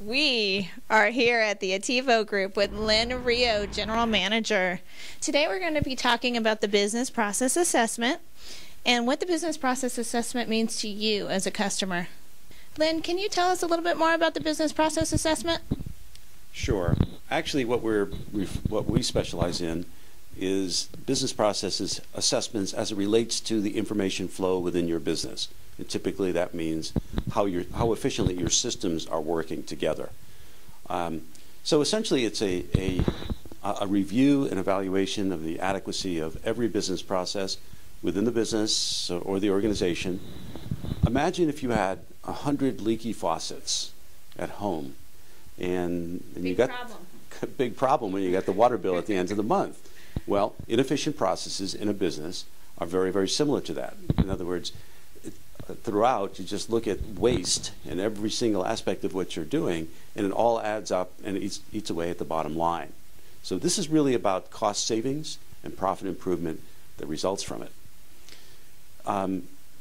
We are here at the Ativo Group with Lynn Rio, General Manager. Today we're going to be talking about the business process assessment and what the business process assessment means to you as a customer. Lynn, can you tell us a little bit more about the business process assessment? Sure. Actually, what we specialize in is business processes assessments as it relates to the information flow within your business. And typically that means how efficiently your systems are working together. So essentially it's a review and evaluation of the adequacy of every business process within the business or the organization. Imagine if you had 100 leaky faucets at home, and you got a big problem when you got the water bill at the end of the month. Well, inefficient processes in a business are very, very similar to that. In other words, throughout, you just look at waste in every single aspect of what you're doing, and it all adds up and eats away at the bottom line. So this is really about cost savings and profit improvement that results from it.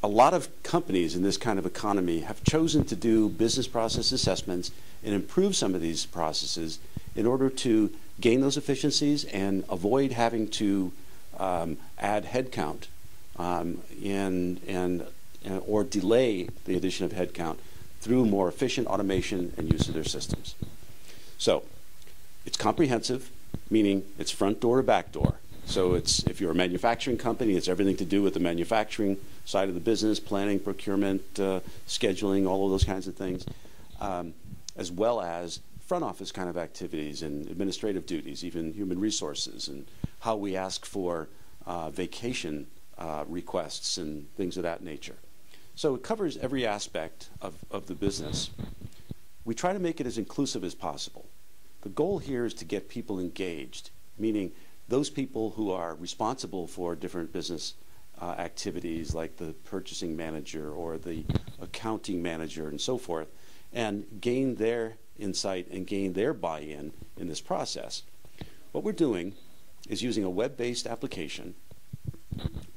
A lot of companies in this kind of economy have chosen to do business process assessments and improve some of these processes in order to gain those efficiencies and avoid having to add headcount or delay the addition of headcount through more efficient automation and use of their systems. So it's comprehensive, meaning it's front door to back door. So if you're a manufacturing company, it's everything to do with the manufacturing side of the business, planning, procurement, scheduling, all of those kinds of things, as well as front office kind of activities and administrative duties, even human resources, and how we ask for vacation requests and things of that nature. So it covers every aspect of the business. We try to make it as inclusive as possible. The goal here is to get people engaged, meaning those people who are responsible for different business activities like the purchasing manager or the accounting manager and so forth, and gain their insight and gain their buy-in in this process. What we're doing is using a web-based application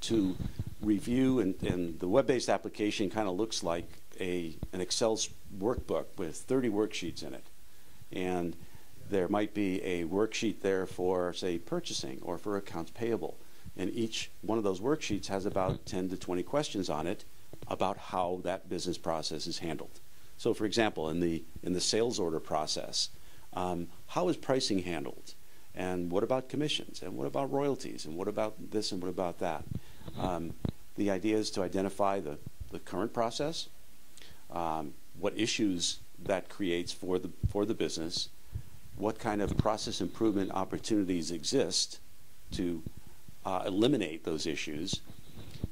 to review, and the web-based application kind of looks like an Excel workbook with 30 worksheets in it. And there might be a worksheet there for, say, purchasing or for accounts payable. And each one of those worksheets has about 10 to 20 questions on it about how that business process is handled. So, for example, in the sales order process, how is pricing handled? And what about commissions? And what about royalties? And what about this and what about that? The idea is to identify the current process, what issues that creates for the business, what kind of process improvement opportunities exist to eliminate those issues,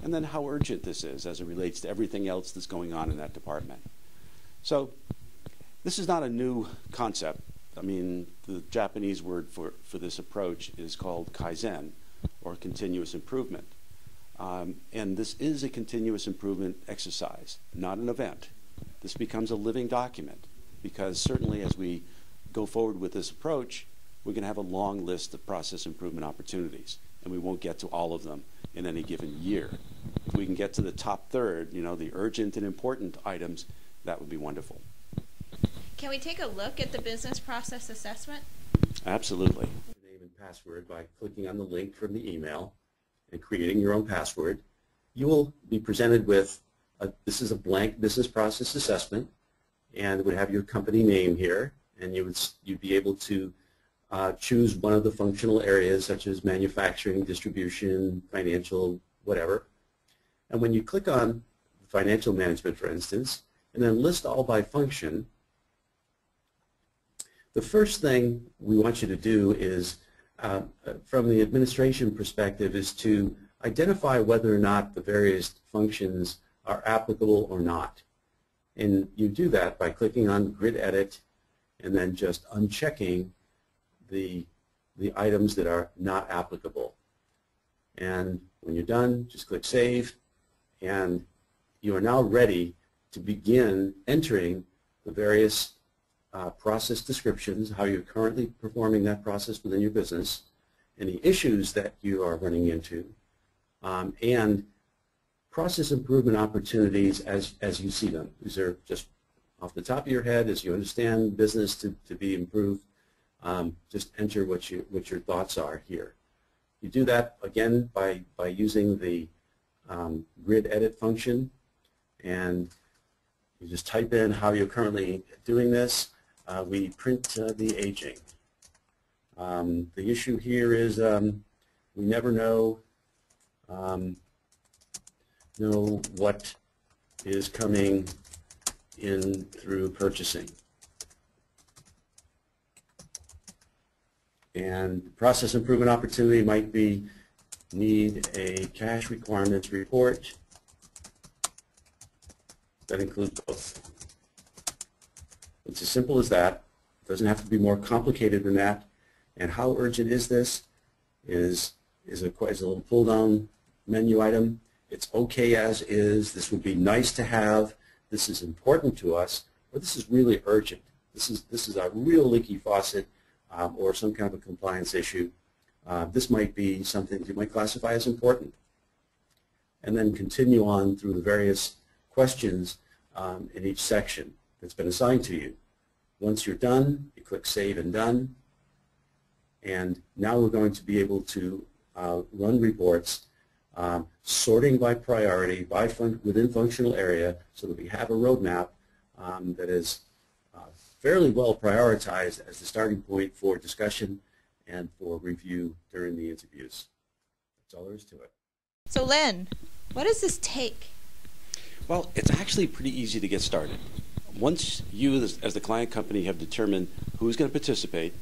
and then how urgent this is as it relates to everything else that's going on in that department. So this is not a new concept. I mean, the Japanese word for this approach is called Kaizen, or continuous improvement. And this is a continuous improvement exercise, not an event. This becomes a living document, because certainly as we go forward with this approach, we're going to have a long list of process improvement opportunities, and we won't get to all of them in any given year. If we can get to the top third, the urgent and important items, that would be wonderful. Can we take a look at the business process assessment? Absolutely. Name and password by clicking on the link from the email and creating your own password. You will be presented with, this is a blank business process assessment, and it would have your company name here, and you'd be able to choose one of the functional areas such as manufacturing, distribution, financial, whatever. And when you click on financial management, for instance, and then list all by function, the first thing we want you to do is, from the administration perspective, is to identify whether or not the various functions are applicable or not. And you do that by clicking on Grid Edit and then just unchecking the items that are not applicable. And when you're done, just click Save, and you are now ready to begin entering the various process descriptions, how you're currently performing that process within your business, any issues that you are running into, and process improvement opportunities as you see them. These are just off the top of your head, as you understand business to be improved, just enter what your thoughts are here. You do that again by using the grid edit function, and you just type in how you're currently doing this. We print the aging. The issue here is we never know what is coming in through purchasing. And process improvement opportunity might be need a cash requirements report. That includes both. It's as simple as that. It doesn't have to be more complicated than that. And how urgent is this? Is a little pull-down menu item. It's okay as is. This would be nice to have. This is important to us. Or this is really urgent. This is a real leaky faucet or some kind of a compliance issue. This might be something you might classify as important. And then continue on through the various questions in each section that's been assigned to you. Once you're done, you click Save and Done. And now we're going to be able to run reports sorting by priority within functional area so that we have a roadmap that is fairly well prioritized as the starting point for discussion and for review during the interviews. That's all there is to it. So Lynn, what does this take? Well, it's actually pretty easy to get started. Once you, as the client company, have determined who's going to participate,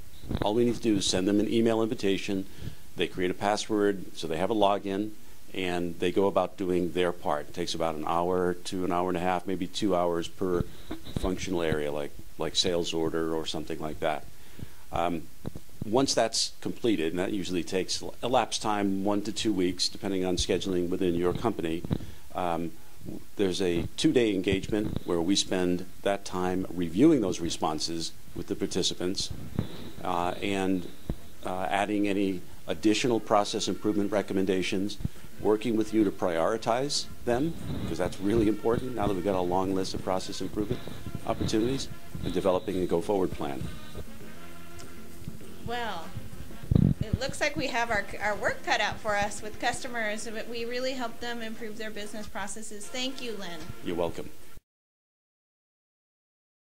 all we need to do is send them an email invitation. They create a password, so they have a login, and they go about doing their part. It takes about an hour to an hour and a half, maybe 2 hours per functional area, like sales order or something like that. Once that's completed, and that usually takes elapsed time 1 to 2 weeks, depending on scheduling within your company, there's a 2-day engagement where we spend that time reviewing those responses with the participants and adding any additional process improvement recommendations, working with you to prioritize them, because that's really important now that we've got a long list of process improvement opportunities, and developing a go-forward plan. Well, it looks like we have our work cut out for us with customers, but we really help them improve their business processes. Thank you, Lynn. You're welcome.